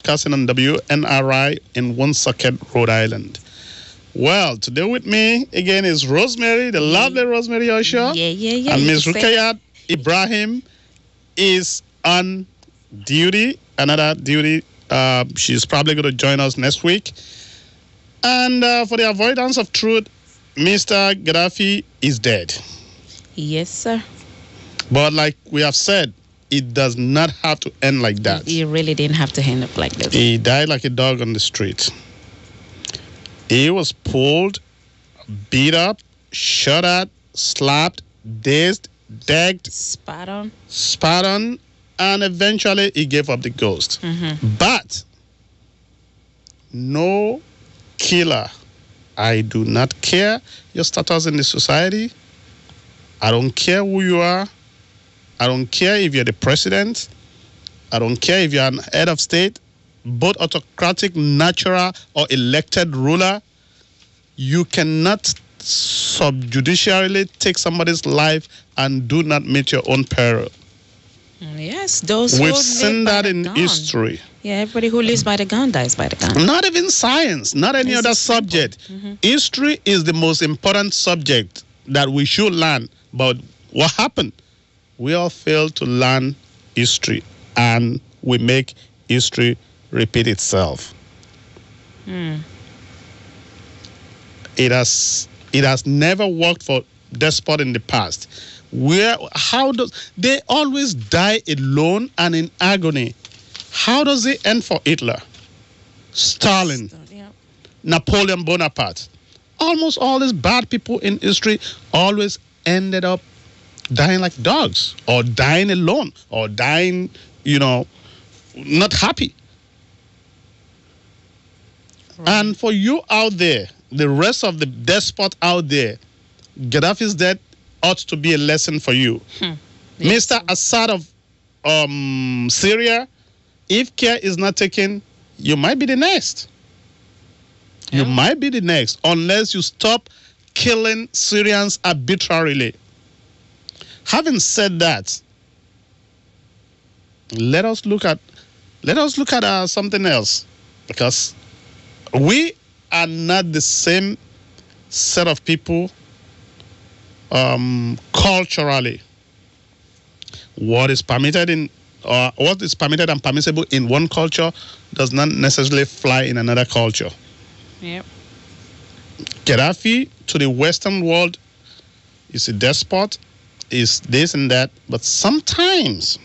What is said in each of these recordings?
broadcasting on WNRI in Woonsocket, Rhode Island. Well, today with me again is Rosemary, the lovely Rosemary Osho. Yeah. And Ms. Rukayat Ibrahim is on duty, another duty. She's probably going to join us next week. And for the avoidance of truth, Mr. Gaddafi is dead. Yes, sir. But like we have said, it does not have to end like that. He really didn't have to end up like this. He died like a dog on the street. He was pulled, beat up, shot at, slapped, dazed, decked, Spot on. spat on, and eventually he gave up the ghost. But no killer. I do not care your status in the society. I don't care who you are. I don't care if you're the president. I don't care if you're an head of state, both autocratic, natural, or elected ruler. You cannot subjudicially take somebody's life and do not meet your own peril. Yes, those We've who seen live by that the in gun. history. Yeah, everybody who lives by the gun dies by the gun. Not even science, not any It's other simple. subject. History is the most important subject that we should learn. But what happened? We all fail to learn history, and we make history repeat itself. It has never worked for despot in the past. They always die alone and in agony? How does it end for Hitler, Stalin, Yeah. Napoleon Bonaparte? Almost all these bad people in history always ended up dying like dogs, or dying alone, or dying, not happy. And for you out there, the rest of the despot out there, Gaddafi's death ought to be a lesson for you. Mr. Assad of Syria, if care is not taken, you might be the next. You might be the next, unless you stop killing Syrians arbitrarily. Having said that, let us look at something else, because we are not the same set of people culturally. What is permitted and permissible in one culture does not necessarily fly in another culture. Yep. Gaddafi to the Western world is a despot, is this and that, but sometimes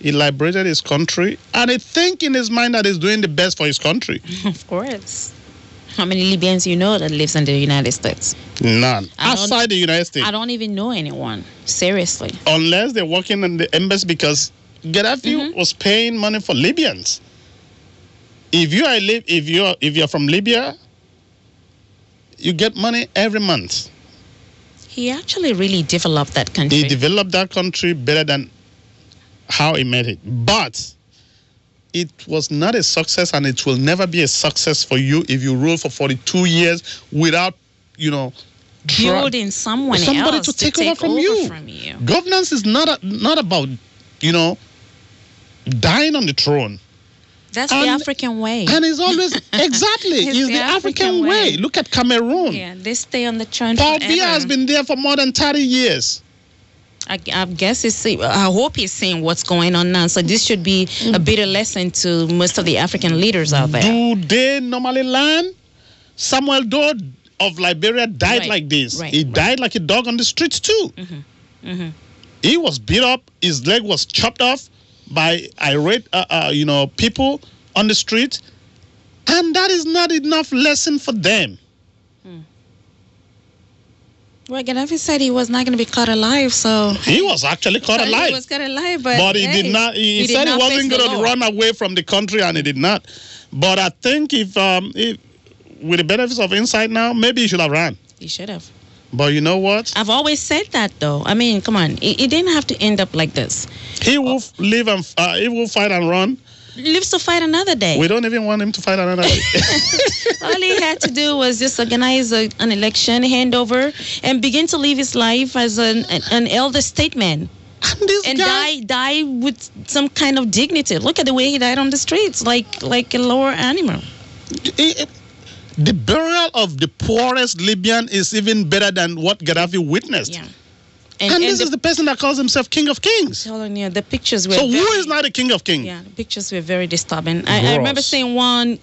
he liberated his country, and he think in his mind that he's doing the best for his country. Of course. How many Libyans you know that lives in the United States? None. Outside the United States. I don't even know anyone. Seriously. Unless they're working in the embassy, because Gaddafi was paying money for Libyans. If you're from Libya, you get money every month. He actually really developed that country. He developed that country better than how he made it. But it was not a success, and it will never be a success for you if you rule for 42 years without, building somebody else to take over from you. Governance is not about, dying on the throne. That's the African way. And it's always, exactly, it's the African way. Look at Cameroon. Yeah, they stay on the throne Paul forever. Biya has been there for more than 30 years. I guess I hope he's seeing what's going on now. So this should be a bitter lesson to most of the African leaders out there. Do they normally learn? Samuel Doe of Liberia died like this. He died like a dog on the streets too. He was beat up. His leg was chopped off by irate, people on the street, and that is not enough lesson for them. Well, Gaddafi said he was not going to be caught alive, so he was actually caught alive. He was caught alive, but he did not. He said he wasn't going to run away from the country, and he did not. But I think if with the benefits of insight now, maybe he should have ran. He should have. But you know what? I've always said that, though. I mean, come on. It didn't have to end up like this. He will live and he will fight and run. Lives to fight another day. We don't even want him to fight another day. All he had to do was just organize an election, hand over, and begin to live his life as an elder statesman. And this and guy die with some kind of dignity. Look at the way he died on the streets, like a lower animal. he- the burial of the poorest Libyan is even better than what Gaddafi witnessed. Yeah. And this is the person that calls himself King of Kings. telling you, the pictures were. So who is not the King of Kings? Yeah, the pictures were very disturbing. I remember Gross. seeing one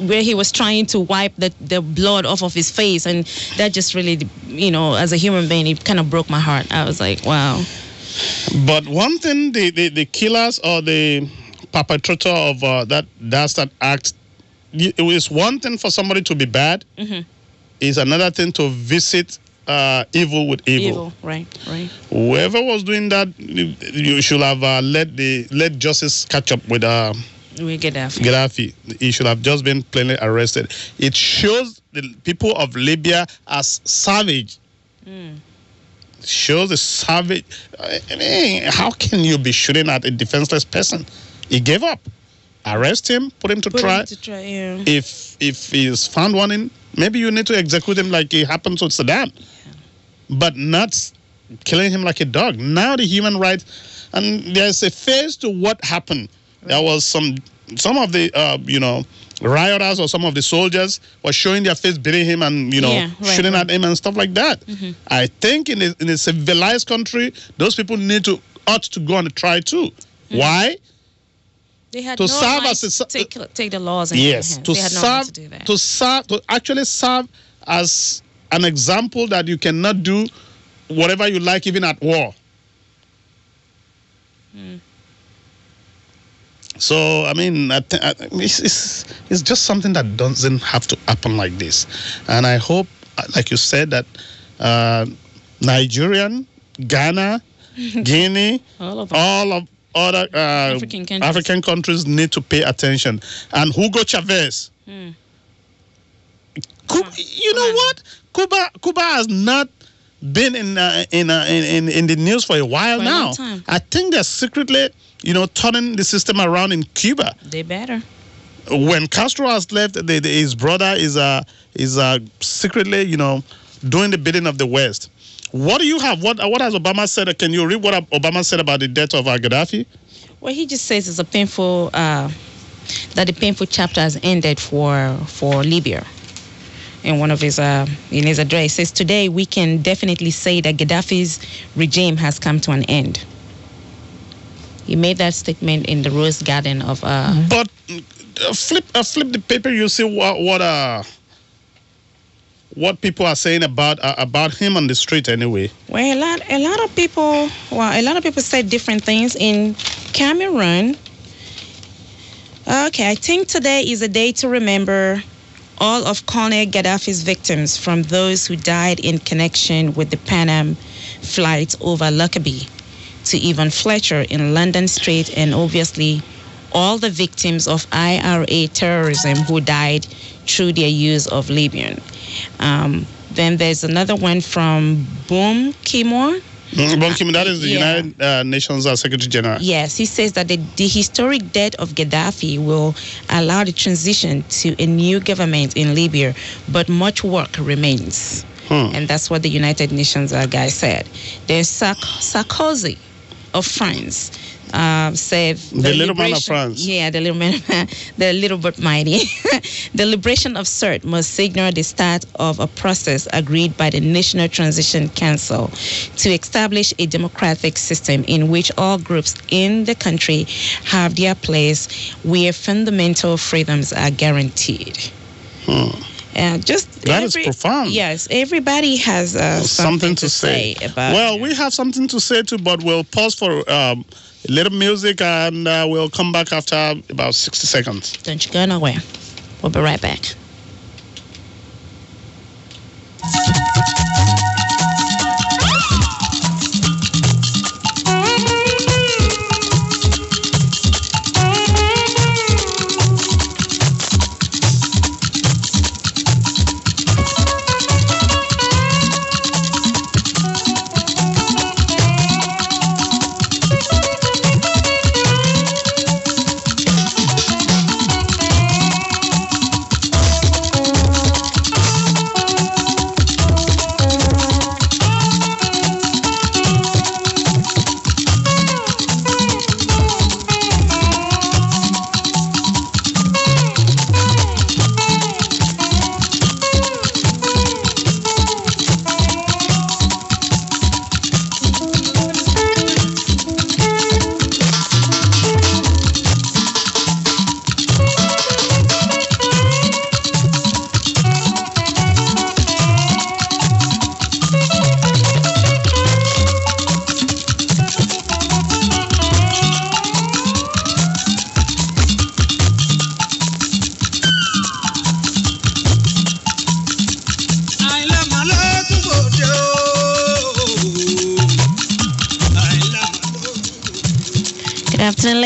where he was trying to wipe the blood off of his face, and that just really, as a human being, it kind of broke my heart. I was like, wow. But one thing the killers or the perpetrator of that dastard act, it is one thing for somebody to be bad. Mm-hmm. Is another thing to visit evil with evil. Right. Whoever was doing that, you should have let justice catch up with We get that. Gaddafi. He should have just been plainly arrested. It shows the people of Libya as savage. Shows the savage. I mean, how can you be shooting at a defenseless person? He gave up. Arrest him, put him to trial. Yeah. If he is found wanting, maybe you need to execute him like it happened to Saddam, but not killing him like a dog. Now the human rights, and there's a phase to what happened. Right. There was some of the rioters or some of the soldiers were showing their face, beating him and shooting at him and stuff like that. Mm-hmm. I think in a civilized country, those people ought to go on a trial too. Mm-hmm. Why? They had to serve as a take the laws in yes their hands. to they had no serve right to do that. to actually serve as an example that you cannot do whatever you like even at war. So I mean, it's just something that doesn't have to happen like this, and I hope, like you said, that Nigerian, Ghana, Guinea, all of other African countries need to pay attention. And Hugo Chavez, you know what? Cuba has not been in the news for a while now. I think they're secretly, turning the system around in Cuba. They better. When Castro has left, his brother is secretly, doing the bidding of the West. What do you have? What has Obama said? Can you read what Obama said about the death of Gaddafi? Well, he just says it's a painful that the painful chapter has ended for Libya. In one of his in his address, he says, "Today we can definitely say that Gaddafi's regime has come to an end." He made that statement in the Rose Garden of. But flip the paper, you see what people are saying about him on the street anyway. Well, a lot of people said different things in Cameroon. Okay, I think today is a day to remember all of Colonel Gaddafi's victims, from those who died in connection with the Pan Am flight over Lockerbie to Yvonne Fletcher in London Street, and obviously all the victims of IRA terrorism who died through their use of Libyan. Then there's another one from Boum Kimor. Boum Kimor, that is the United Nations Secretary General. Yes, he says that the historic death of Gaddafi will allow the transition to a new government in Libya, but much work remains. And that's what the United Nations guy said. There's Sarkozy of France. Said the little man of France. Yeah, the little man, the little but mighty. The liberation of Sirte must signal the start of a process agreed by the National Transition Council to establish a democratic system in which all groups in the country have their place, where fundamental freedoms are guaranteed. That is profound. Yes, everybody has something to say about. Well, we have something to say too, but we'll pause for a little music, and we'll come back after about 60 seconds. Don't you go nowhere. We'll be right back.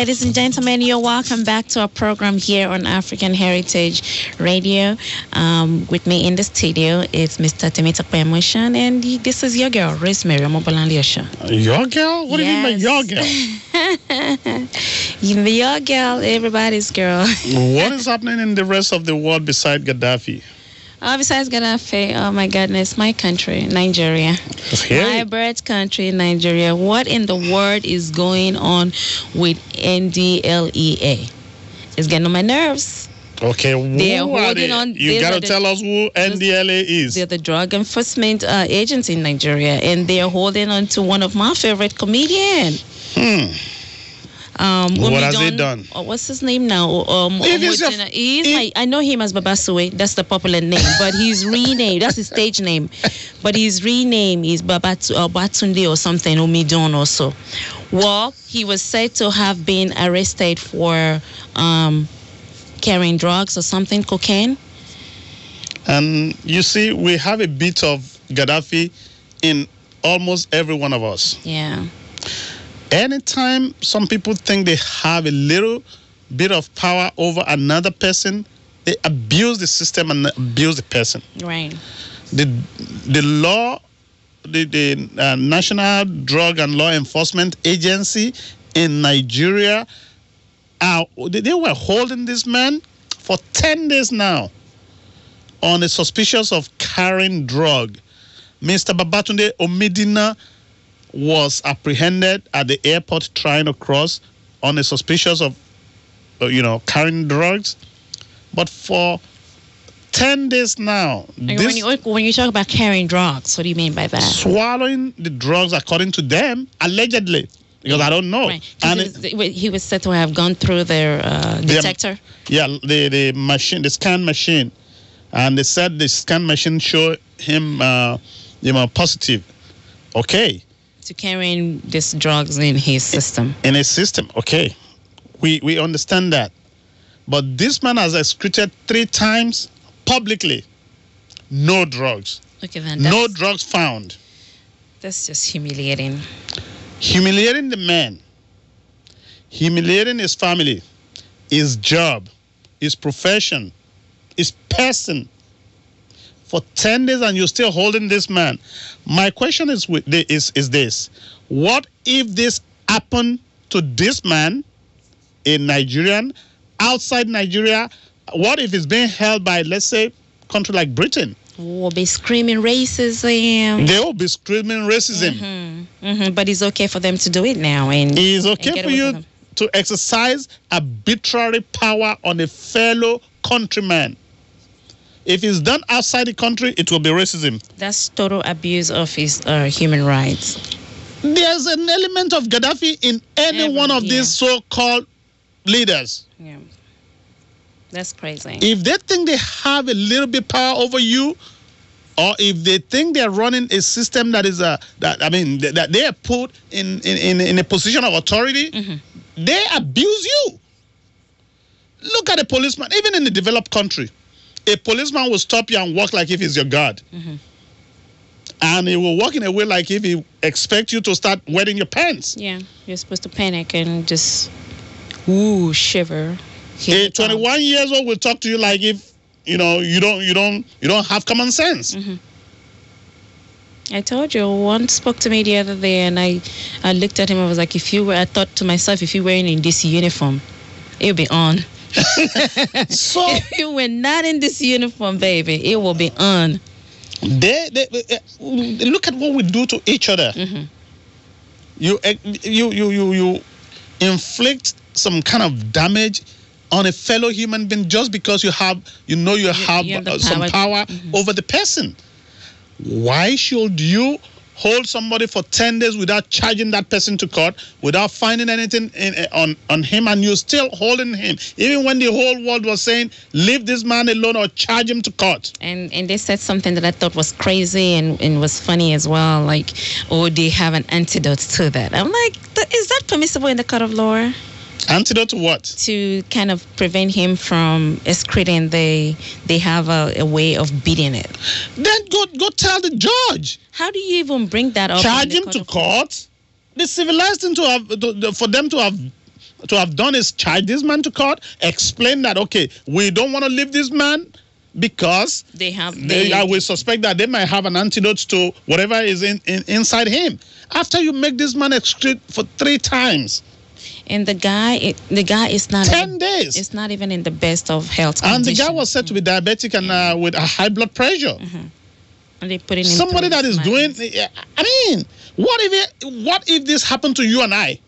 ladies and gentlemen, you're welcome back to our program here on African Heritage Radio. With me in the studio is Mr. Temita Pemushan, and this is your girl, Rosemary Omobolanliosha. Your girl? What do you mean by your girl? Your girl, everybody's girl. What is happening in the rest of the world beside Gaddafi? Besides Gaddafi, oh my goodness, my country, Nigeria. My birth country, Nigeria. What in the world is going on with NDLEA? It's getting on my nerves. Okay, they're holding on. You got to tell us who NDLEA is. They're the Drug Enforcement Agency in Nigeria, and they're holding on to one of my favorite comedians. What has he done? What's his name now? I know him as Babasue. That's the popular name, but he's renamed. That's his stage name, but his rename is Babatunde or something. Omidon also. Well, he was said to have been arrested for carrying drugs or something, cocaine. And you see, we have a bit of Gaddafi in almost every one of us. Yeah. Anytime some people think they have a little bit of power over another person, they abuse the system and abuse the person. Right. The law, the National Drug and Law Enforcement Agency in Nigeria, they were holding this man for 10 days now on a suspicion of carrying drug. Mr. Babatunde Omidina was apprehended at the airport trying to cross on a suspicion of, carrying drugs. But for 10 days now... When you talk about carrying drugs, what do you mean by that? Swallowing the drugs according to them, allegedly. Because I don't know. Right. And he was said to have gone through their detector? The machine, the scan machine. And they said the scan machine showed him positive. Okay. To carrying these drugs in his system. In his system, okay. We understand that. But this man has excreted 3 times publicly. No drugs. Okay, then. No drugs found. That's just humiliating. Humiliating the man. Humiliating his family. His job. His profession. His person. For 10 days and you're still holding this man. My question is this. What if this happened to this man, a Nigerian, outside Nigeria? What if it's being held by, let's say, a country like Britain? Will be screaming racism. They will be screaming racism. But it's okay for them to do it now. It's okay for you to exercise arbitrary power on a fellow countryman. If it's done outside the country, it will be racism. That's total abuse of his human rights. There's an element of Gaddafi in any one of these so-called leaders. Yeah. That's crazy. If they think they have a little bit power over you, or if they think they're running a system that is that they are put in a position of authority, they abuse you. Look at a policeman, even in the developed country. A policeman will stop you and walk like if he's your guard. And he will walk in a way like if he expects you to start wetting your pants. Yeah, you're supposed to panic and just shiver. A 21 years old will talk to you like if you don't have common sense. I told you, one spoke to me the other day, and I looked at him. I was like, I thought to myself, if you were in this uniform, it would be on. So if you were not in this uniform, baby, it will be on. They look at what we do to each other. You inflict some kind of damage on a fellow human being just because you have some power over the person. Why should you hold somebody for 10 days without charging that person to court, without finding anything on him, and you're still holding him, even when the whole world was saying, leave this man alone or charge him to court? And they said something that I thought was crazy and was funny as well, like, they have an antidote to that. I'm like, is that permissible in the court of law? Antidote to what? To kind of prevent him from excreting. They have a way of beating it. Then go tell the judge. How do you even bring that up? Charge him to court. The civilized thing to have for them to have to have done is charge this man to court, explain that, okay, we don't want to leave this man because I will suspect that they might have an antidote to whatever is inside him. After you make this man excrete for 3 times. And the guy is not 10 days. It's not even in the best of health condition. And the guy was said to be diabetic and with a high blood pressure. And they put in somebody that is doing. I mean, what if this happened to you and I?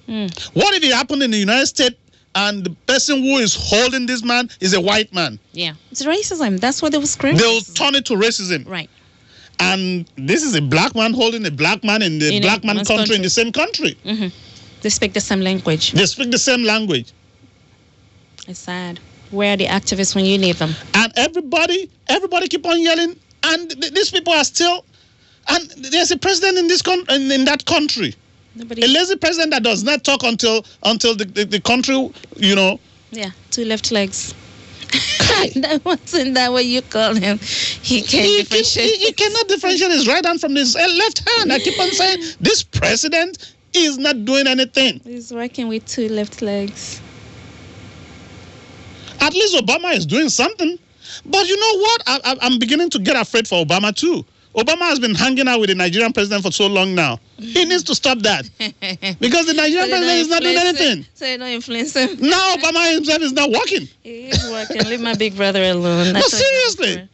What if it happened in the United States and the person who is holding this man is a white man? Yeah, it's racism. That's what they were screaming. They'll turn it to racism. Right. And this is a black man holding a black man in the black man country in the same country. They speak the same language. They speak the same language. It's sad. Where are the activists when you need them? And everybody keep on yelling. And these people are still. And there's a president in in that country. A lazy president that does not talk until the country, you know. Yeah, 2 left legs. That wasn't that what you call him? He can't differentiate. He cannot differentiate his right hand from his left hand. I keep on saying this president is not doing anything. He's working with 2 left legs. At least Obama is doing something. But you know what? I'm beginning to get afraid for Obama too. Obama has been hanging out with the Nigerian president for so long now. He needs to stop that. Because the Nigerian president is not doing anything. So you don't influence him. Now Obama himself is not working. He is working. Leave my big brother alone. But seriously.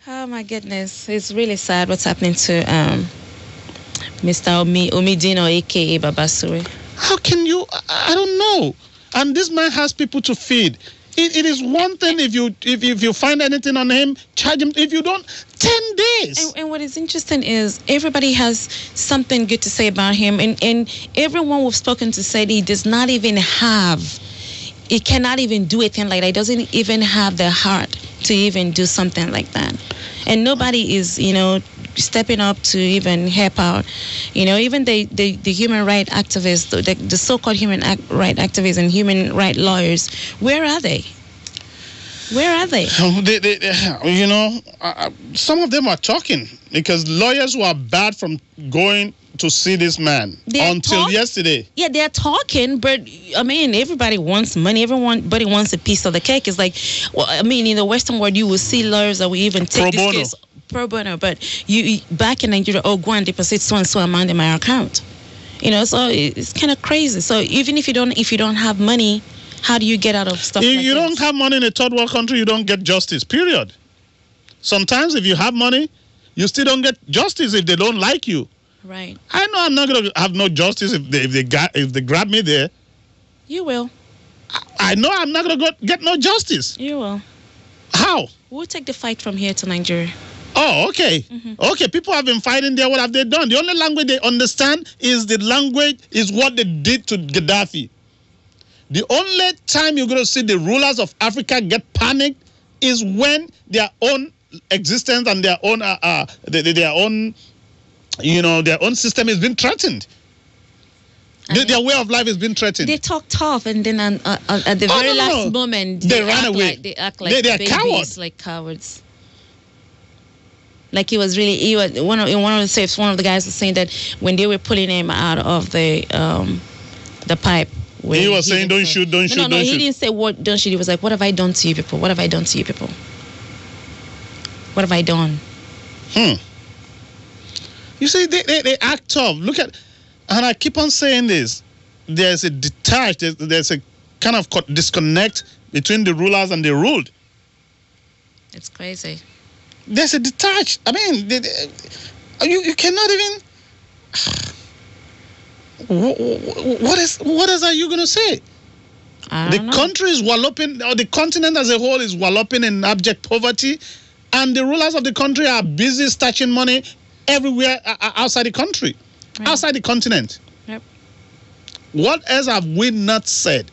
Oh my goodness. It's really sad what's happening to Mr. Omidino, a.k.a. Babasuri. How can you? I don't know. And this man has people to feed. It is one thing if you find anything on him, charge him. If you don't, 10 days. And what is interesting is everybody has something good to say about him. And everyone we've spoken to said he does not even have, he cannot even do anything like that. He doesn't even have the heart to even do something like that. And nobody is, stepping up to even help out. Even the human rights activists, the so-called human rights activists and human rights lawyers, where are they? Where are they? Some of them are talking because lawyers were barred from going to see this man until yesterday. Yeah, they're talking, but I mean, everybody wants money. Everybody wants a piece of the cake. It's like, in the Western world, you will see lawyers that will even take this case pro bono, but you back in Nigeria, go and deposit so and so amount in my account. So it's kind of crazy. So even if you don't have money, how do you get out of stuff like you don't have money in a third world country, you don't get justice, period. Sometimes if you have money, you still don't get justice if they don't like you. Right. I know I'm not going to have no justice if they grab me there. You will. I know I'm not going to get no justice. You will. How? We'll take the fight from here to Nigeria. Oh, okay. Okay, people have been fighting there. What have they done? The only language they understand is what they did to Gaddafi. The only time you're going to see the rulers of Africa get panicked is when their own existence and their own their own system is being threatened. Their way of life is being threatened. They talk tough, and then at the very last moment, they run away. They act like babies, cowards. like cowards. Like he was one of the tapes. One of the guys was saying that when they were pulling him out of the pipe, he was saying, "Don't shoot, don't shoot, don't shoot." No, he didn't say what don't shoot. He was like, "What have I done to you people? What have I done to you people? What have I done?" You see, they act tough. Look at, and I keep on saying this. There's a there's a kind of disconnect between the rulers and the ruled. It's crazy. There's a detached. I mean, you cannot even. What else are you going to say? The country is walloping, or the continent as a whole is walloping in abject poverty, and the rulers of the country are busy stashing money everywhere outside the country, outside the continent. Yep. What else have we not said?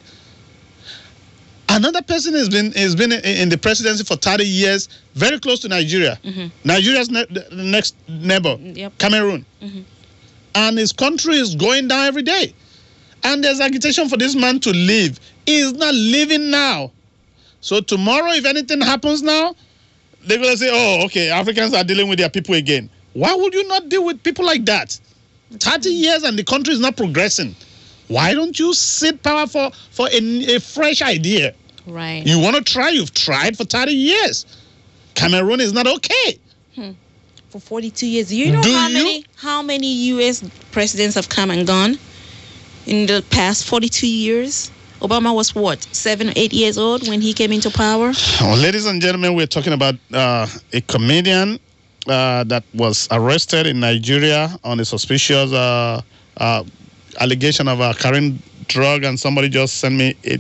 Another person has been in the presidency for 30 years, very close to Nigeria. Nigeria's next neighbor, Cameroon. And his country is going down every day. And there's agitation for this man to leave. He is not leaving now. So tomorrow, if anything happens now, they're going to say, oh, okay, Africans are dealing with their people again. Why would you not deal with people like that? 30 years and the country is not progressing. Why don't you seek power for a fresh idea? Right. You want to try? You've tried for 30 years. Cameroon is not okay. For 42 years. You know how many U.S. presidents have come and gone in the past 42 years? Obama was what, 7 or 8 years old when he came into power? Well, ladies and gentlemen, we're talking about a comedian that was arrested in Nigeria on a suspicious allegation of carrying drug, and somebody just sent me a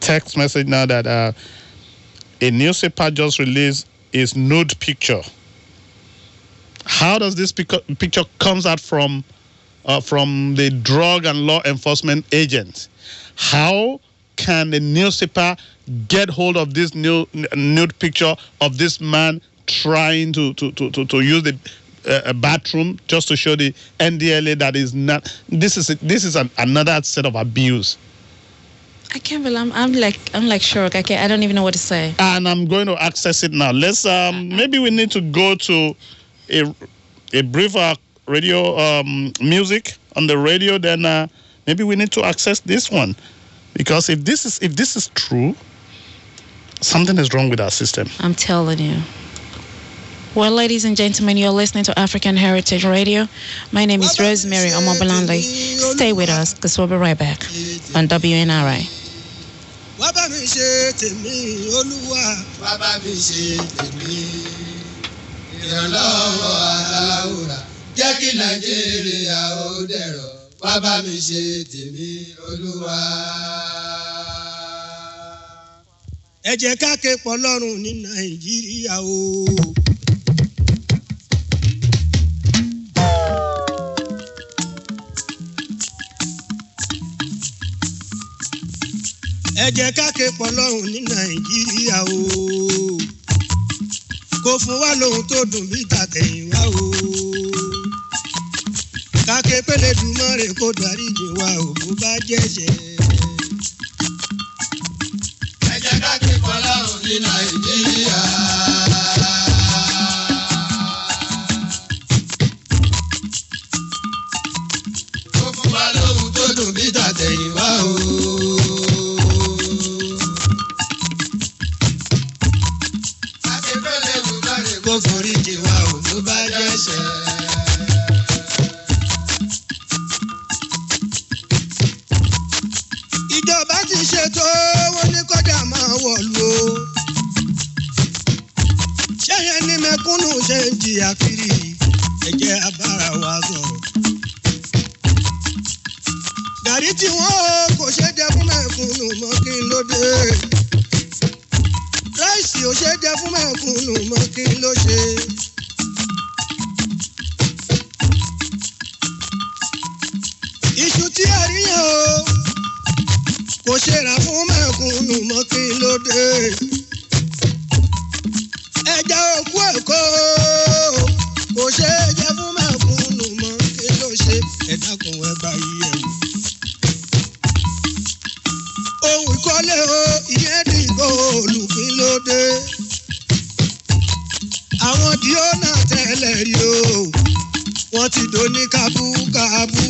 text message now that a newspaper just released his nude picture. How does this picture comes out from the drug and law enforcement agents? How can the newspaper get hold of this nude picture of this man trying to use the bathroom just to show the NDLA that is not? This is another set of abuse. I can't believe I'm like shocked. I don't even know what to say. And I'm going to access it now. Let's maybe we need to go to a brief radio music on the radio. Then maybe we need to access this one, because if this is true, something is wrong with our system. I'm telling you. Well, ladies and gentlemen, you're listening to African Heritage Radio. My name is Rosemary Omobolande. Stay with us, because we'll be right back on WNRI. Jẹ́ kí Nàìjíríà ó dẹ̀rọ̀, wá bá mi ṣe tèmi Olúwa. Ẹ jẹ́ ká ké pọ̀ lọ́rùn ní Nàìjíríà o. Ẹ jẹ́ ká ké pọ̀ lọ́rùn ní Nàìjíríà o. Kò fún wa lóhun tó dùn bí tàtẹ̀yìnwá o. Káké pélé dùmarè kó dáríjì wa ò bó bá jẹ́ṣẹ̀. Ẹ jẹ́ ká ké pọ̀ lọ́rùn ní Nàìjíríà. Kò fún wa lóhun tó dùn bí tàtẹ̀yìnwá o. Káké pélé dùmarè kó foríjì wa ò bó bá jẹ́ṣẹ̀. Ìjọba ti ṣètò wọn ní kọjá máa wọ̀lú o. Ṣé yẹn ní mẹ̀kúnnù ṣe ń jìyà kiri? Ẹ jẹ́ abára wa sọ̀rọ̀. Gàrí tí wọ́n kò ṣe jẹ fún mẹ̀kúnnù mọ́ kí n ló dé. Ráìsì ò ṣe jẹ fún mẹ̀kúnnù mọ́ kí n ló ṣe. Iṣu tí a rí yẹn o. Kò ṣe rà fún mẹ̀kúnnù mọ́ kí ló dé. Ẹja òkú Èkó kò ṣe é jẹ fún mẹ̀kúnnù mọ́ kí ló ṣe. Ẹ dákun ẹ bá yíyẹ wò. Ohun ìkọ́lé o ìyẹn dìgbò olùkí ló dé. Àwọn díọ́nà tẹ́lẹ̀ rí o, wọ́n ti dò ní kábúkábú.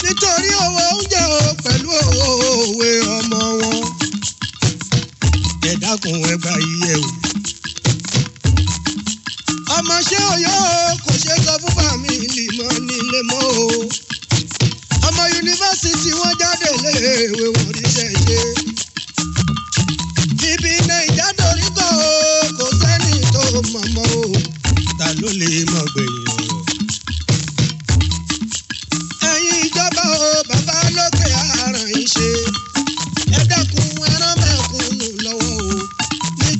Nítorí owó oúnjẹ o pẹ̀lú owó òwe ọmọ wọn. Ẹ dákun ẹ gbà yíyẹ o. Ọmọ ṣé Ọ̀yọ́ kò ṣe sọ fún fámìlì mọ́ nílé mọ́ o. Ọmọ yunifásitì wọn jáde léèwé wọn ríṣẹ́ ṣe. Ibi Nàìjà dorí kọ́ o kò sẹ́ni tó mọ̀ mọ́ o. Ta ló lè mọ̀ gbẹ̀yìn ọ̀rọ̀? Ìjọba o bàbá lókè àràn yìí ṣe. Ẹ dákun ẹran mẹ̀kúnnù lọ́wọ́ o. Ní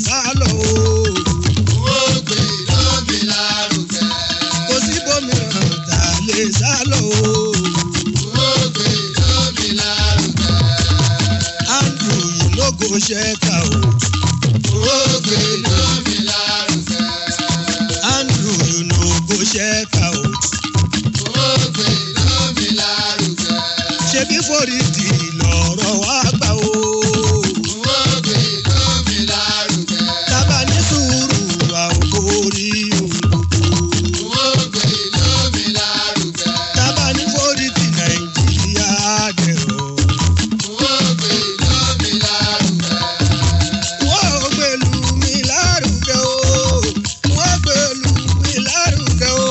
sá lọ o. Wọ́n gbé lómi lárugẹ. Kò sí bòmíràn tá a lè sá lọ o. Wọ́n gbé lómi lárugẹ. Andrew yìí ló kò ṣe ká o. Wọ́n gbé lómi lárugẹ. Andrew yìí ló kò ṣe ká o. Wọ́n gbé lómi lárugẹ. Ṣebí Forídì lọ̀rọ̀ wá gbà o. Wọ́n gbé lómi lárugẹ. Tábà ní sùúrù àwọn borí òǹdòdó. Wọ́n gbé lómi lárugẹ. Tábà ní Forídì Nàìjíríà dẹ̀rọ̀. Wọ́n gbé lómi lárugẹ. Wọ́n gbé lùmí lárugẹ o. Wọ́n gbé lùmí lárugẹ o.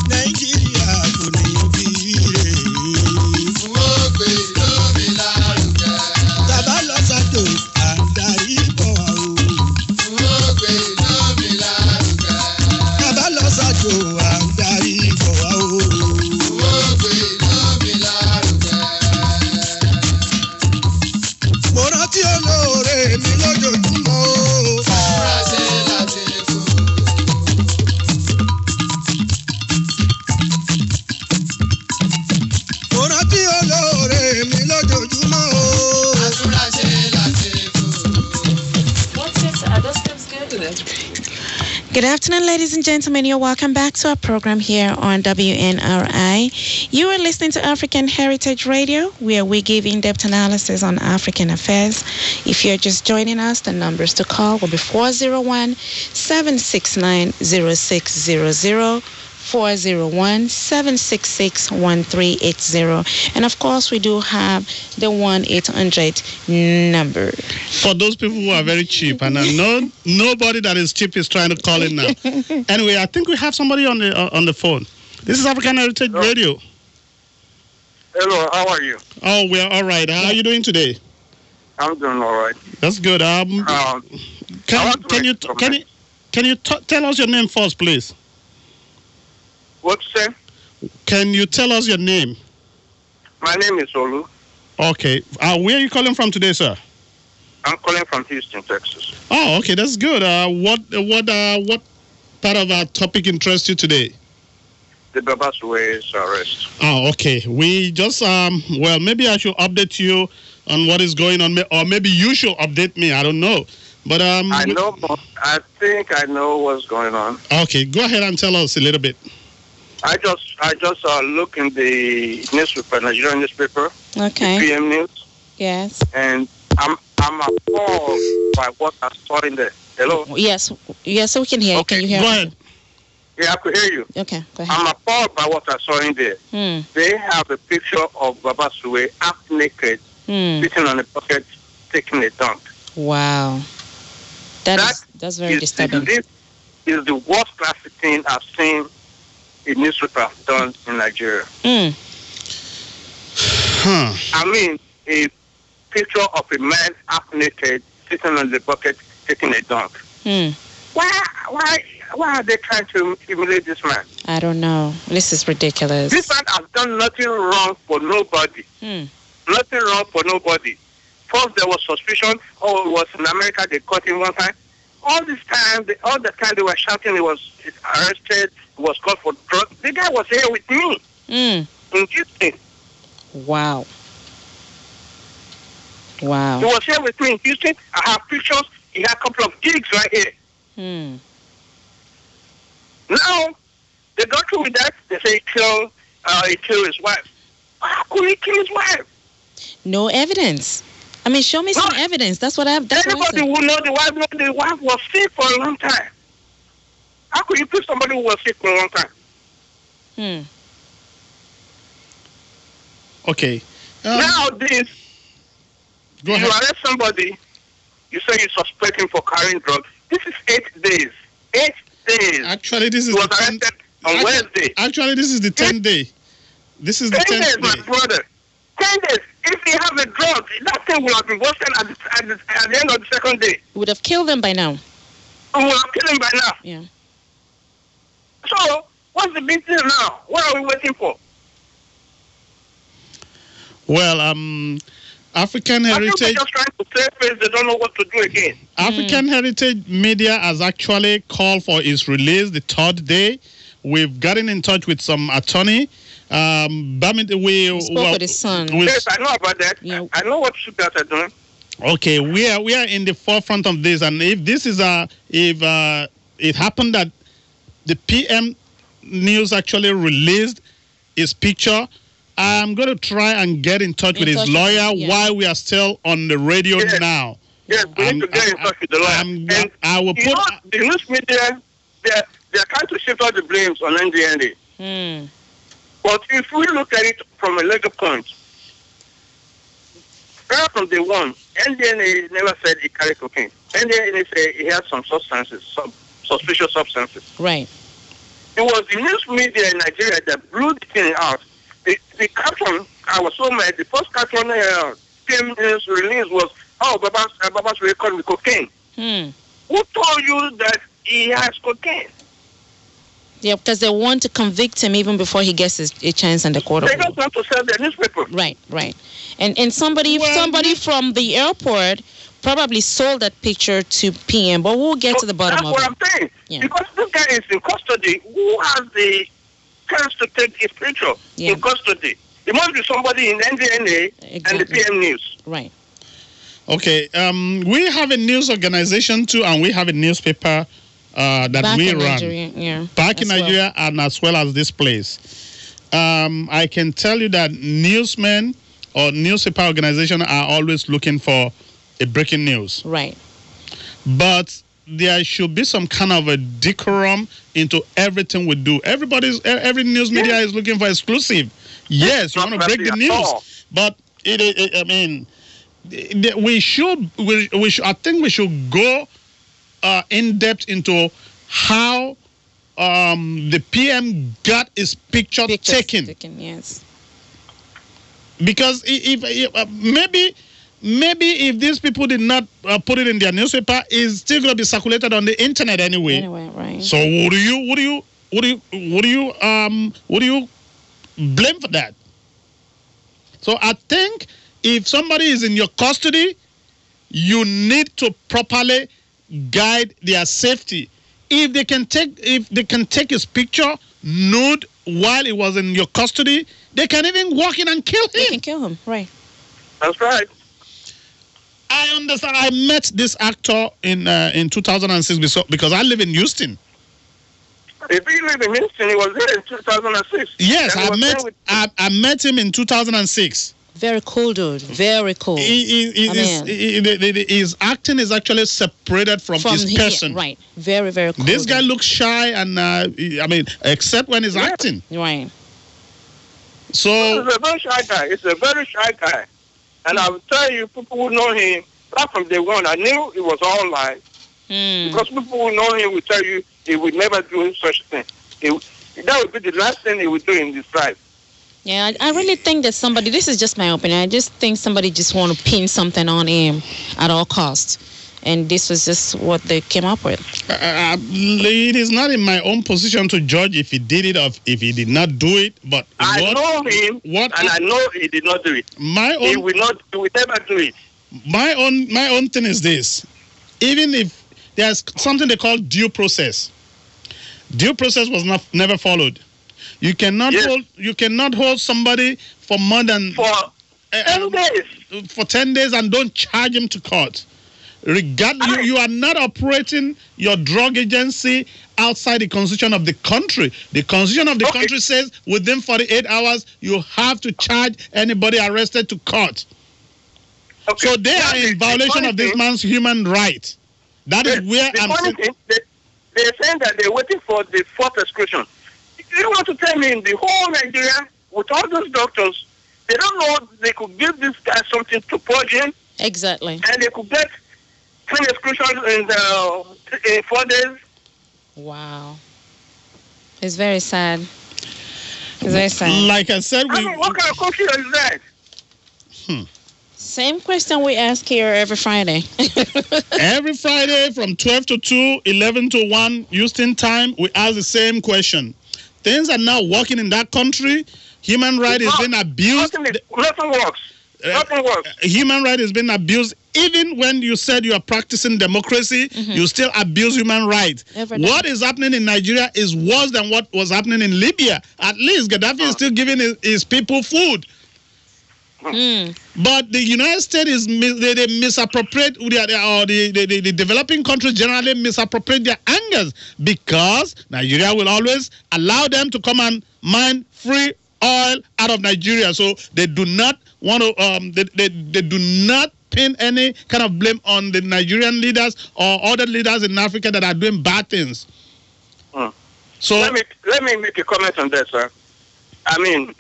Nàìjíríà kò ní bí rè é. Wọ́n gbé lómi lárugẹ. Tàbá lọ sàtò àdarí bọ̀ wá o. Wọ́n gbé lómi lárugẹ. Tàbá lọ sàtò àdarí bọ̀ wá o. Wọ́n gbé lómi lárugẹ. Mo rántí olóore mi lójoojúmọ́ o. Fúrásì láti fò. Mo rántí olóore mi lójoojúmọ́ o. Fúrásì láti fò. Good afternoon, ladies and gentlemen. You're welcome back to our program here on WNRI. You are listening to African Heritage Radio, where we give in-depth analysis on African affairs. If you're just joining us, the numbers to call will be 401-769-0600, 401-766-1380. And of course, we do have the 1-800 number. For those people who are very cheap, and I know nobody that is cheap is trying to call in now. Anyway, I think we have somebody on the phone. This is African Heritage Radio. Hello, how are you? Oh, we're all right. How are you doing today? I'm doing all right. That's good. Can you tell us your name first, please? What's that? Can you tell us your name? My name is Olu. Okay. Where are you calling from today, sir? I'm calling from Houston, Texas. Oh, okay. That's good. What part of our topic interests you today? The Baba Sue's arrest. Oh, okay. We just well, maybe I should update you on what is going on, or maybe you should update me. I don't know. But I know. I think I know what's going on. Okay, go ahead and tell us a little bit. I just look in the newspaper, Nigerian newspaper. Okay. The PM News. Yes. And I'm appalled by what I saw in there. Hello. Yes. Yes. We can hear. Okay. Can you hear? Go me? ahead. Yeah, I could hear you. Okay. Go ahead. I'm appalled by what I saw in there. They have a picture of Baba Sue half naked, sitting on a bucket, taking a dump. Wow. That's very disturbing. This is the worst classic thing I've seen a newspaper done in Nigeria. I mean, a picture of a man half naked, sitting on the bucket, taking a dump. Why are they trying to humiliate this man? I don't know. This is ridiculous. This man has done nothing wrong for nobody. Nothing wrong for nobody. First, there was suspicion. Oh, it was in America. They caught him one time. All the time they were shouting he was arrested. He was caught for drugs. The guy was here with me in Houston. Wow. Wow. He was here with me in Houston. I have pictures. He had a couple of gigs right here. Now, they go through with that. They say he killed his wife. How could he kill his wife? No evidence. I mean, show me some evidence. That's what I've. Anybody who know the wife was sick for a long time. How could you put somebody who was sick for a long time? Okay. Now this, go ahead. You arrest somebody, you say you suspect him for carrying drugs. This is 8 days. 8 days. Actually, this is he was arrested on Wednesday. Actually, this is the 10th day. This is the 10th days, day. my brother. 10 days. If he have a drug, that thing will have been busted at the end of the second day. Would have killed them by now. We would have killed him by now. Yeah. So, what's the big deal now? What are we waiting for? Well, African I think they're Heritage. just trying to save face. They don't know what to do again. African Heritage Media has actually called for its release the third day. We've gotten in touch with some attorney. We spoke with his son. Yes, I know about that. Yeah. I know what you guys are doing. Okay, we are in the forefront of this, and if this is it happened that the PM News actually released his picture, I'm going to try and get in touch with his lawyer while we are still on the radio now. Yes, we need to get in touch with the lawyer. I will put the news media. They're trying to shift all the blames on NDNA. But if we look at it from a legal point, right from day one, NDNA never said he carried cocaine. NDNA said he had some substances, some suspicious substances. Right. It was the news media in Nigeria that blew the thing out. The caption, I was so mad. The first caption PM News release was, Baba's record with cocaine. Who told you that he has cocaine? Yeah, because they want to convict him even before he gets a chance in the court of They law. don't want to sell their newspaper. Right. And somebody from the airport probably sold that picture to PM, but we'll get to the bottom of it. That's what I'm saying. Yeah. Because this guy is in custody. Who has the chance to take his picture in custody? It must be somebody in NDNA and the PM News. Right. Okay. We have a news organization too, and we have a newspaper that Back we in run. Nigeria, Back in Nigeria and as well as this place. I can tell you that newsmen or newspaper organization are always looking for a breaking news. Right. But there should be some kind of a decorum into everything we do. Every news media is looking for exclusive. Yes, you want to break the news, but we should. I think we should go in depth into how the PM got his picture taken. Yes. Because if maybe if these people did not put it in their newspaper, it's still going to be circulated on the internet anyway. Right. So what do you blame for that? So I think if somebody is in your custody, you need to properly guide their safety. If they can take his picture nude while he was in your custody, they can even walk in and kill him. They can kill him, right? That's right. I understand. I met this actor in 2006 because I live in Houston. If he lived in Houston, he was there in 2006. Yes, I met him in 2006. Very cool dude. Very cool. His acting is actually separated from his person. Right. Very, very cool. This guy looks shy, and except when he's acting. Right. So he's a very shy guy. He's a very shy guy, and I will tell you, people who know him right from day one, I knew it was all lies. Because people who know him will tell you he would never do such a thing. That would be the last thing he would do in this life. Yeah, I really think that somebody, this is just my opinion, I just think somebody just want to pin something on him at all costs. And this was just what they came up with. It is not in my own position to judge if he did it or if he did not do it. But I know him, and I know he did not do it. He will never do it. My own thing is this: even if there's something they call due process was never followed. You cannot hold somebody for more than 10 days. For 10 days and don't charge him to court. You are not operating your drug agency outside the constitution of the country. The constitution of the country says within 48 hours you have to charge anybody arrested to court. Okay. So they are in violation of this man's human right. That is where I'm saying. They're saying that they're waiting for the fourth exclusion. You want to tell me in the whole Nigeria, with all those doctors, they don't know they could give this guy something to purge him? Exactly. And they could get 10 exclusions in 4 days? Wow. It's very sad. It's very sad. Like I said, what kind of country is that? Same question we ask here every Friday. Every Friday from 12 to 2, 11 to 1 Houston time, we ask the same question. Things are not working in that country. Human rights is being abused. Nothing works. Nothing works. Human right is being abused. Even when you said you are practicing democracy, you still abuse human rights. What is happening in Nigeria is worse than what was happening in Libya. At least Gaddafi is still giving his people food. But the United States they misappropriate, or the developing countries generally misappropriate their angers, because Nigeria will always allow them to come and mine free oil out of Nigeria. So they do not want to. They do not pin any kind of blame on the Nigerian leaders or other leaders in Africa that are doing bad things. So let me make a comment on that, sir. I mean,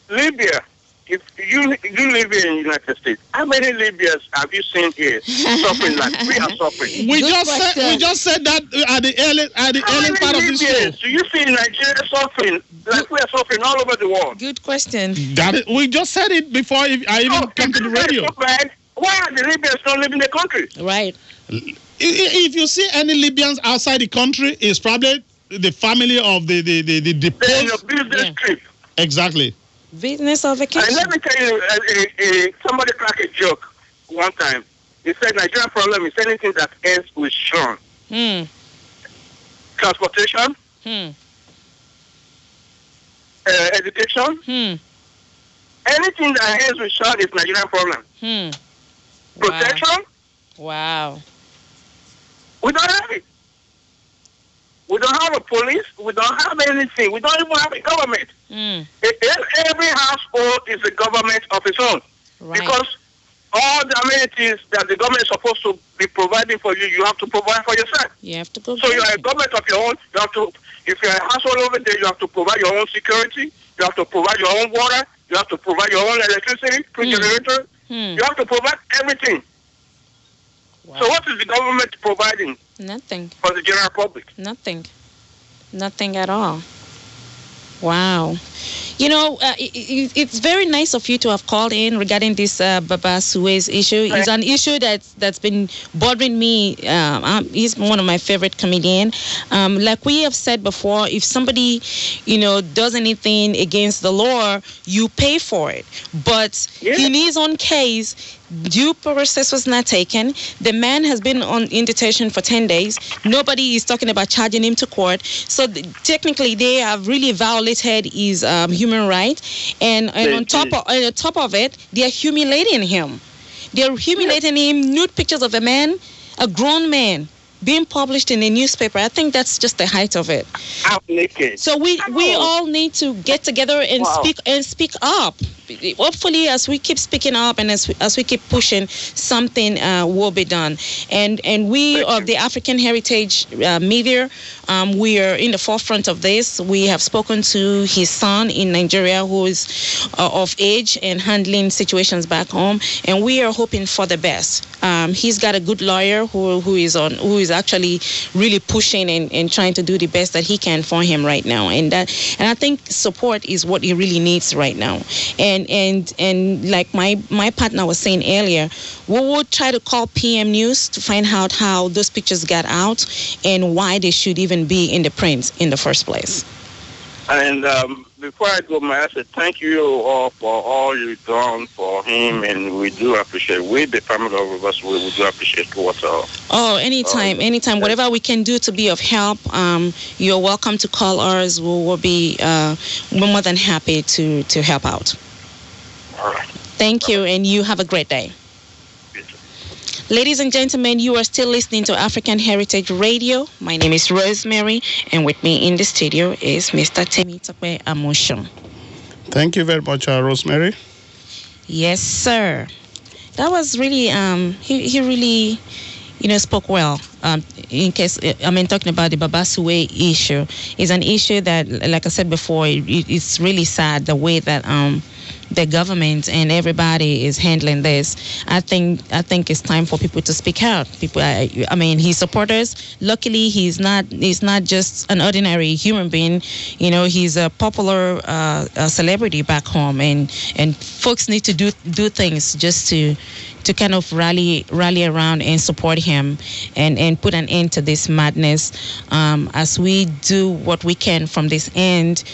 Libya. If you live in the United States, how many Libyans have you seen here suffering like we are suffering? We just said that at the early part of this show. Do you see Nigeria suffering like we are suffering all over the world? Good question. We just said it before I even came to the radio. So bad. Why are the Libyans not leaving the country? Right. If you see any Libyans outside the country, it's probably the family of the deposed. Business trip. Exactly. Business or vacation. And let me tell you, somebody cracked a joke one time. He said Nigerian problem is anything that ends with Sean. Transportation. Education. Anything that ends with Sean is Nigerian problem. Protection. Wow. We don't have it. We don't have a police. We don't have anything. We don't even have a government. Every household is a government of its own. Right. Because all the amenities that the government is supposed to be providing for you, you have to provide for yourself. You have to go. So you are a government of your own. You have to, if you're a household over there, you have to provide your own security. You have to provide your own water. You have to provide your own electricity, generator. You have to provide everything. Wow. So what is the government providing? Nothing. For the general public? Nothing. Nothing at all. Wow. You know, it's very nice of you to have called in regarding this Baba Suez issue. It's an issue that's been bothering me. He's one of my favorite comedians. Like we have said before, if somebody, does anything against the law, you pay for it. But in his own case, due process was not taken. The man has been in detention for 10 days. Nobody is talking about charging him to court. So technically, they have really violated his human rights. And on top of it, they are humiliating him. They're humiliating him. Nude pictures of a grown man, being published in a newspaper. I think that's just the height of it. Out naked. So we all need to get together and speak up. Hopefully, as we keep speaking up and as we keep pushing, something will be done. And we of the African Heritage Media, we are in the forefront of this. We have spoken to his son in Nigeria, who is of age and handling situations back home, and we are hoping for the best. He's got a good lawyer who is actually really pushing and trying to do the best that he can for him right now. And I think support is what he really needs right now. And like my partner was saying earlier, we will try to call PM News to find out how those pictures got out and why they should even be in the print in the first place. And before I go, may I say thank you all for all you've done for him, and we do appreciate. We, the family of us, we do appreciate what. Anytime. Whatever we can do to be of help, you're welcome to call us. We'll be more than happy to help out. All right. Thank you, and you have a great day. Ladies and gentlemen, you are still listening to African Heritage Radio. My name is Rosemary, and with me in the studio is Mr. Temitope Amoshon. Thank you very much, Rosemary. Yes, sir. That was really, he really, spoke well. Talking about the Baba Suez issue, is an issue that, like I said before, it's really sad the way that the government and everybody is handling this. I think it's time for people to speak out. His supporters. Luckily, he's not just an ordinary human being. He's a popular celebrity back home, and folks need to do things just to kind of rally around and support him and put an end to this madness. As we do what we can from this end,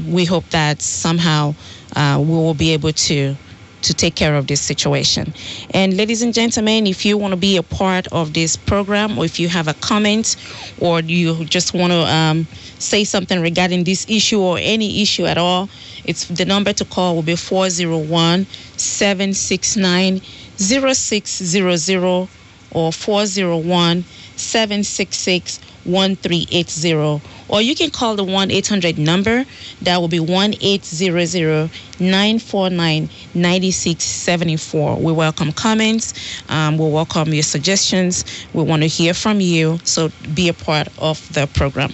we hope that somehow we will be able to to take care of this situation. And ladies and gentlemen, if you want to be a part of this program, or if you have a comment, or you just want to say something regarding this issue or any issue at all, it's the number to call will be 401-769-0600 or 401-766-1380. Or you can call the 1-800 number. That will be 1-800-949-9674. We welcome comments. We welcome your suggestions. We want to hear from you. So be a part of the program.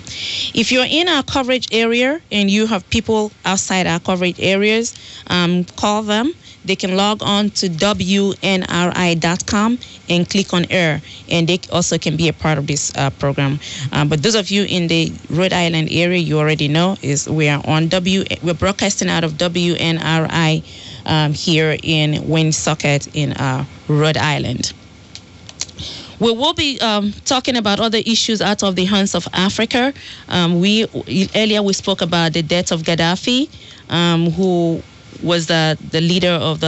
If you're in our coverage area and you have people outside our coverage areas, call them. They can log on to WNRI.com and click on air, and they also can be a part of this program. But those of you in the Rhode Island area, you already know we're broadcasting out of WNRI here in Woonsocket in Rhode Island. We will be talking about other issues out of the hands of Africa. Earlier we spoke about the death of Gaddafi, who was the leader of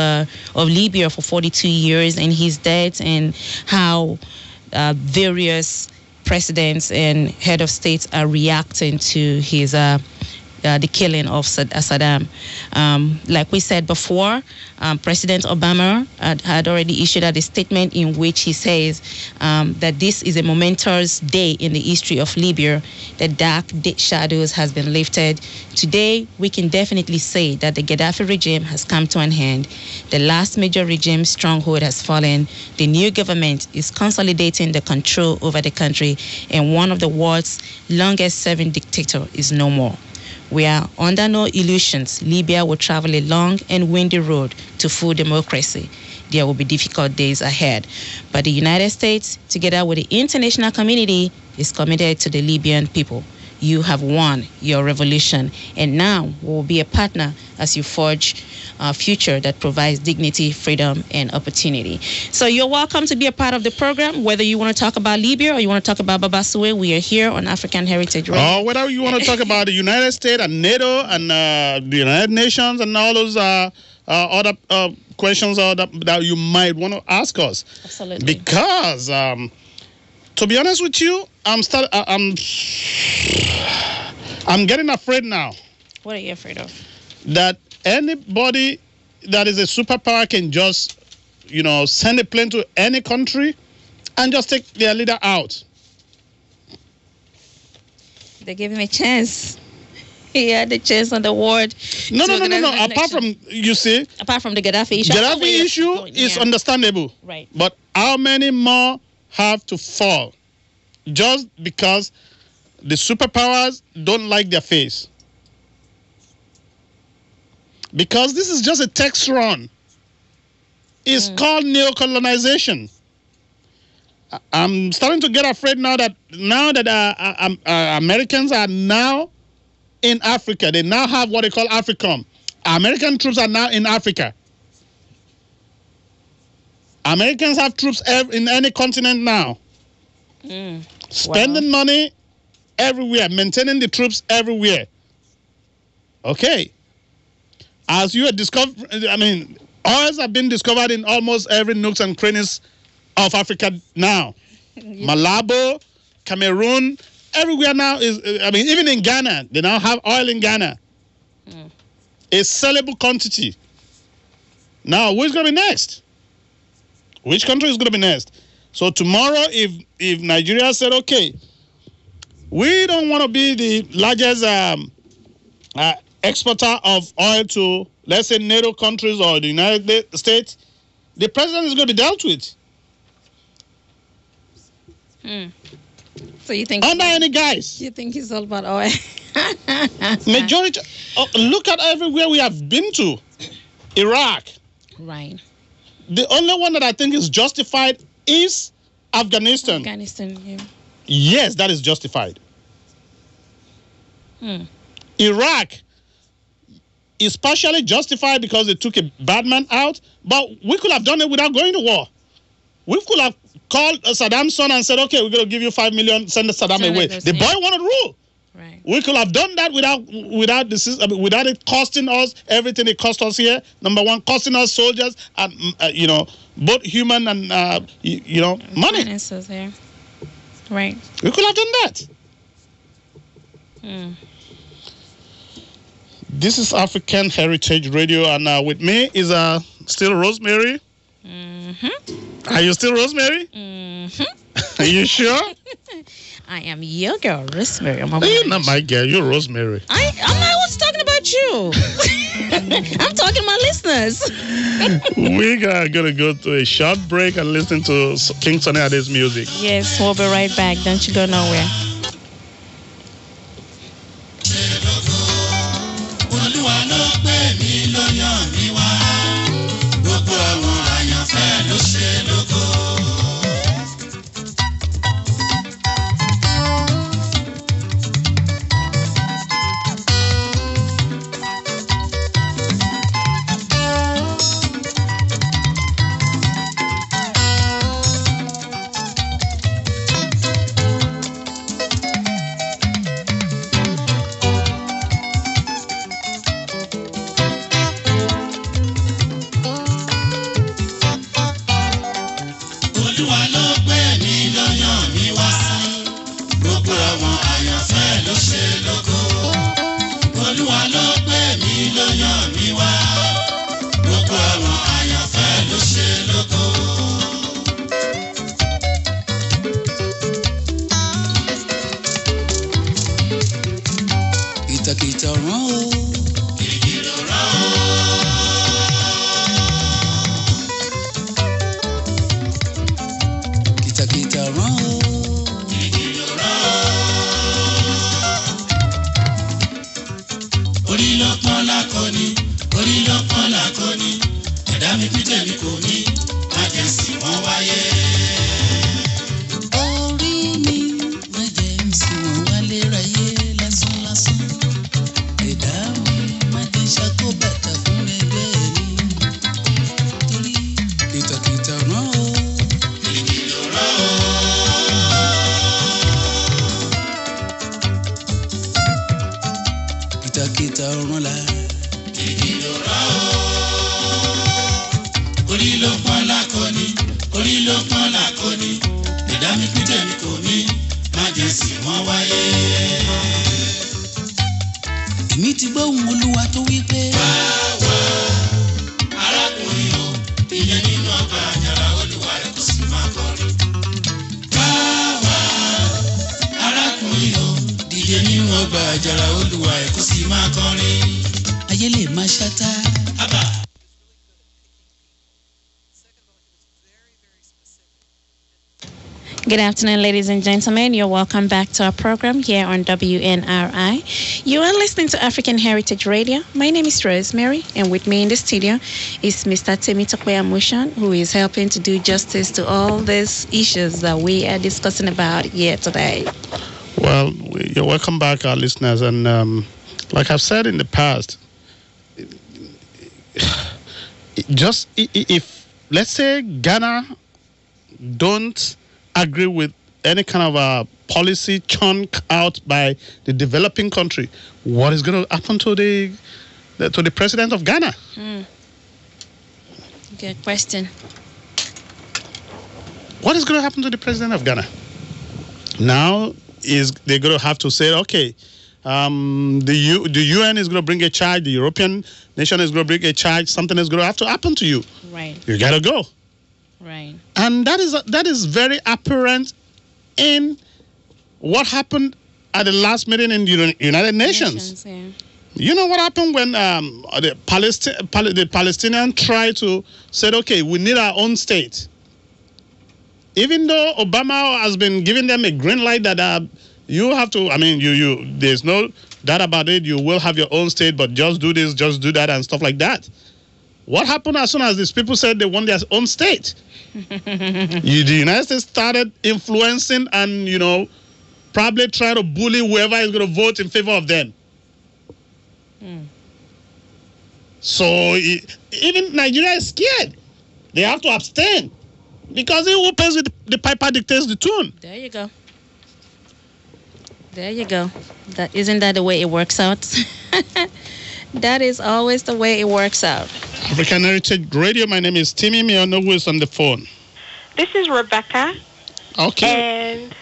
Libya for 42 years, and his death, and how various presidents and head of states are reacting to his the killing of Saddam. Like we said before, President Obama had already issued a statement in which he says that this is a momentous day in the history of Libya. The dark shadows has been lifted. Today, we can definitely say that the Gaddafi regime has come to an end. The last major regime stronghold has fallen. The new government is consolidating the control over the country, and one of the world's longest-serving dictator is no more. We are under no illusions. Libya will travel a long and windy road to full democracy. There will be difficult days ahead. But the United States, together with the international community, is committed to the Libyan people. You have won your revolution, and now we will be a partner as you forge a future that provides dignity, freedom, and opportunity. So you're welcome to be a part of the program, whether you want to talk about Libya or you want to talk about Baba Suwe. We are here on African Heritage Radio. Whether you want to talk about the United States and NATO and the United Nations and all those other questions that you might want to ask us. Absolutely. Because, to be honest with you, I'm getting afraid now. What are you afraid of? That anybody that is a superpower can just, send a plane to any country and just take their leader out. They gave him a chance. He had the chance on the world. No. Apart from the Gaddafi issue. Gaddafi issue is understandable. Right. But how many more have to fall just because the superpowers don't like their face? Because this is just a text run. It's called neocolonization. I'm starting to get afraid now that Americans are now in Africa. They now have what they call AFRICOM. American troops are now in Africa. Americans have troops in any continent now. Spending money everywhere, maintaining the troops everywhere. Okay. As you had discovered, oils have been discovered in almost every nooks and crannies of Africa now. Malabo, Cameroon, everywhere now even in Ghana, they now have oil in Ghana. A sellable quantity. Now, who's going to be next? Which country is going to be next? So tomorrow, if Nigeria said, okay, we don't want to be the largest exporter of oil to, let's say, NATO countries or the United States, the president is going to be dealt with. So you think under any guise? You think it's all about oil? Majority. Look at everywhere we have been to. Iraq. Right. The only one that I think is justified is Afghanistan. Yeah. Yes, that is justified. Iraq is partially justified because they took a bad man out, but we could have done it without going to war. We could have called Saddam's son and said, okay, we're going to give you $5 million, send Saddam away. The boy wanted to rule. Right. We could have done that without the system, without it costing us everything it cost us here. Number one, costing us soldiers and both human and money. Finances there. Right. We could have done that. This is African Heritage Radio, and with me is still Rosemary. Mm-hmm. Are you still Rosemary? Mm-hmm. Are you sure? I am your girl, Rosemary. You're not my girl. You're Rosemary. I was talking about you. I'm talking to my listeners. We are going to go to a short break and listen to King Sunny Ade's music. Yes, we'll be right back. Don't you go nowhere. Good afternoon, ladies and gentlemen. You're welcome back to our program here on WNRI. You are listening to African Heritage Radio. My name is Rosemary, and with me in the studio is Mr. Temitope Amushan, who is helping to do justice to all these issues that we are discussing about here today. Well, you're welcome back, our listeners. And like I've said in the past, just if, let's say, Ghana don't agree with any kind of a policy churned out by the developing country, what is going to happen to the president of Ghana? Good question. What is going to happen to the president of Ghana? Now they're going to have to say, okay, the UN is going to bring a charge, the European nation is going to bring a charge, something is going to have to happen to you. Right. You got to go. Right. And that is very apparent in what happened at the last meeting in the United Nations. Yeah. You know what happened when the Palestinians tried to say, okay, we need our own state. Even though Obama has been giving them a green light that you have to, there's no doubt about it, you will have your own state, but just do this, just do that, and stuff like that. What happened as soon as these people said they want their own state? The United States started influencing and, probably try to bully whoever is going to vote in favor of them. So even Nigeria is scared. They have to abstain because who pays with the piper dictates the tune. There you go. There you go. Isn't that the way it works out? That is always the way it works out. African Heritage Radio. My name is Timmy. May I know who is on the phone? This is Rebecca. Okay. And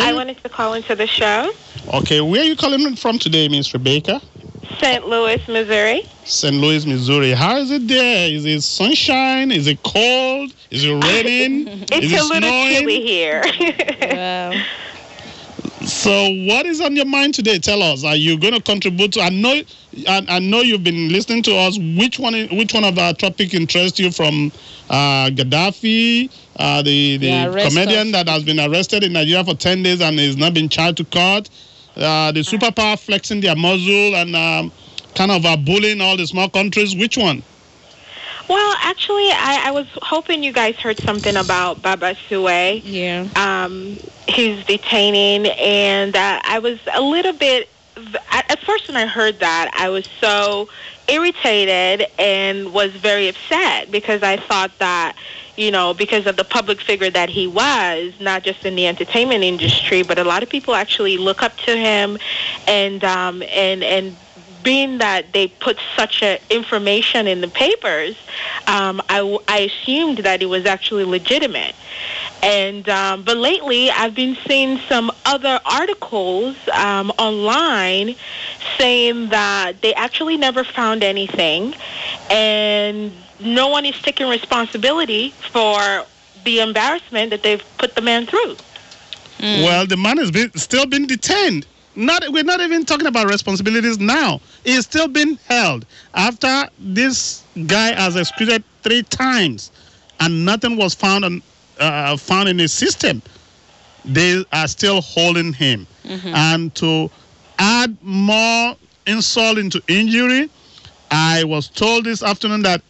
I wanted to call into the show. Okay. Where are you calling from today, Miss Rebecca? St. Louis, Missouri. St. Louis, Missouri. How is it there? Is it sunshine? Is it cold? Is it raining? It's a little chilly here. Wow. So, what is on your mind today? Tell us. Are you going to contribute to? I know you've been listening to us. Which one of our topic interests you? From Gaddafi, the comedian that has been arrested in Nigeria for 10 days and is not been charged to court. The superpower flexing their muzzle and kind of bullying all the small countries. Which one? Well, actually, I was hoping you guys heard something about Baba Suwe. Yeah. His detaining, and I was a little bit, at first when I heard that, I was so irritated and was very upset because I thought that, because of the public figure that he was, not just in the entertainment industry, but a lot of people actually look up to him, and being that they put such information in the papers, I assumed that it was actually legitimate. And but lately, I've been seeing some other articles online saying that they actually never found anything, and no one is taking responsibility for the embarrassment that they've put the man through. Well, the man has still been detained. We're not even talking about responsibilities now. He's still been held after this guy has excreted 3 times, and nothing was found in his system. They are still holding him. And to add more insult into injury, I was told this afternoon that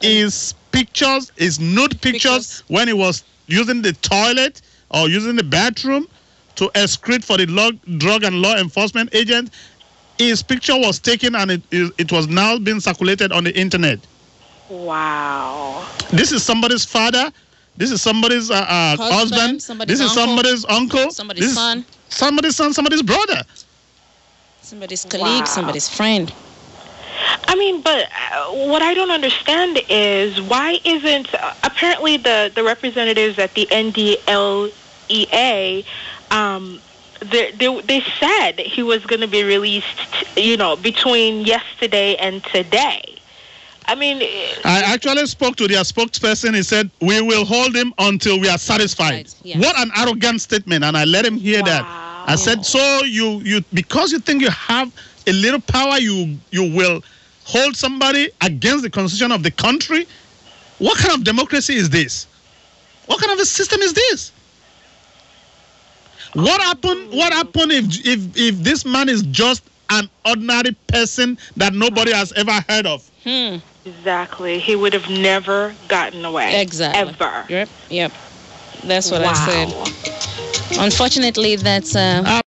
his nude pictures when he was using the toilet or using the bathroom to excrete for the drug and law enforcement agent, his picture was taken and it was now being circulated on the internet. Wow. This is somebody's father. This is somebody's husband. This is somebody's uncle. Somebody's son. Somebody's son, somebody's brother. Somebody's colleague, somebody's friend. I mean, but what I don't understand is why isn't apparently the representatives at the NDLEA, they said he was going to be released, between yesterday and today. I mean, I actually spoke to their spokesperson. He said, "We will hold him until we are satisfied." Right. Yeah. What an arrogant statement! And I let him hear that. I said, "So you because you think you have a little power, you will hold somebody against the constitution of the country? What kind of democracy is this? What kind of a system is this? What happened if this man is just an ordinary person that nobody has ever heard of?" Exactly. He would have never gotten away. Exactly. Ever. Yep. That's what I said. Unfortunately, that's